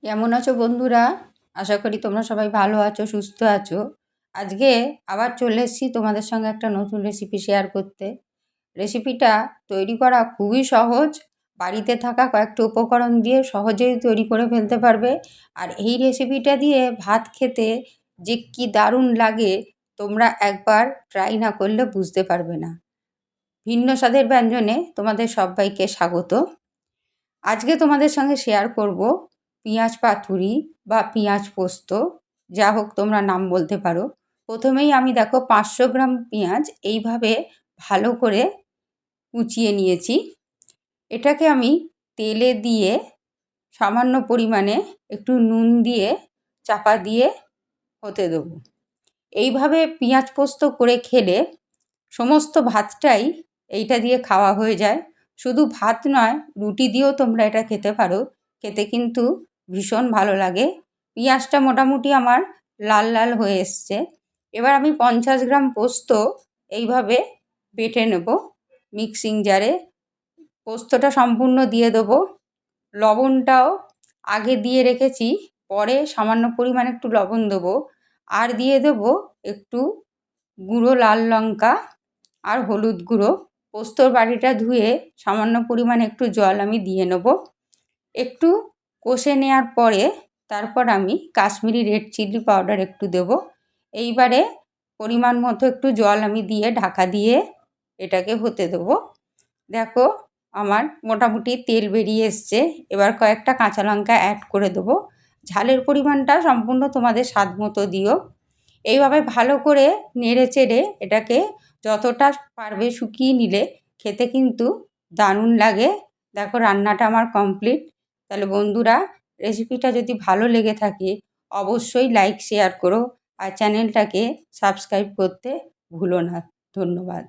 কেমন আছো বন্ধুরা? আশা করি তোমরা সবাই ভালো আছো, সুস্থ আছো। আজকে আবার চলে এসেছি তোমাদের সঙ্গে একটা নতুন রেসিপি শেয়ার করতে। রেসিপিটা তৈরি করা খুবই সহজ। বাড়িতে থাকা কয়েকটা উপকরণ দিয়ে সহজেই তৈরি করে ফেলতে পারবে। আর এই রেসিপিটা দিয়ে ভাত খেতে যে কি দারুণ লাগে, তোমরা একবার ট্রাই না করলে বুঝতে পারবে না। ভিন্ন স্বাদের ব্যঞ্জনে তোমাদের সবাইকে স্বাগত। আজকে তোমাদের সঙ্গে শেয়ার করব পেঁয়াজ পাতুরি বা পেঁয়াজ পোস্ত, যা হোক তোমরা নাম বলতে পারো। প্রথমেই আমি দেখো 500 গ্রাম পেঁয়াজ এইভাবে ভালো করে কুচিয়ে নিয়েছি। এটাকে আমি তেলে দিয়ে সামান্য পরিমাণে একটু নুন দিয়ে চাপা দিয়ে হতে দেবো। এইভাবে পেঁয়াজ পোস্ত করে খেলে সমস্ত ভাতটাই এইটা দিয়ে খাওয়া হয়ে যায়। শুধু ভাত নয়, রুটি দিয়েও তোমরা এটা খেতে পারো। খেতে কিন্তু ভীষণ ভালো লাগে। পেঁয়াজটা মোটামুটি আমার লাল লাল হয়ে এসছে। এবার আমি 50 গ্রাম পোস্ত এইভাবে বেটে নেব মিক্সিং জারে। পোস্তটা সম্পূর্ণ দিয়ে দেবো। লবণটাও আগে দিয়ে রেখেছি, পরে সামান্য পরিমাণে একটু লবণ দেবো। আর দিয়ে দেবো একটু গুঁড়ো লাল লঙ্কা আর হলুদ গুঁড়ো। পোস্তর বাটিটা ধুয়ে সামান্য পরিমাণে একটু জল আমি দিয়ে নেব। একটু কষে নেওয়ার পরে তারপর আমি কাশ্মীরি রেড চিলি পাউডার একটু দেব। এইবারে পরিমাণ মতো একটু জল আমি দিয়ে ঢাকা দিয়ে এটাকে হতে দেবো। দেখো আমার মোটামুটি তেল বেরিয়ে এসছে। এবার কয়েকটা কাঁচা লঙ্কা অ্যাড করে দেবো। ঝালের পরিমাণটা সম্পূর্ণ তোমাদের স্বাদ মতো দিও। এইভাবে ভালো করে নেড়ে চেড়ে এটাকে যতটা পারবে শুকিয়ে নিলে খেতে কিন্তু দারুণ লাগে। দেখো রান্নাটা আমার কমপ্লিট। তাহলে বন্ধুরা, রেসিপিটা যদি ভালো লেগে থাকে অবশ্যই লাইক শেয়ার করো আর চ্যানেলটাকে সাবস্ক্রাইব করতে ভুলো না। ধন্যবাদ।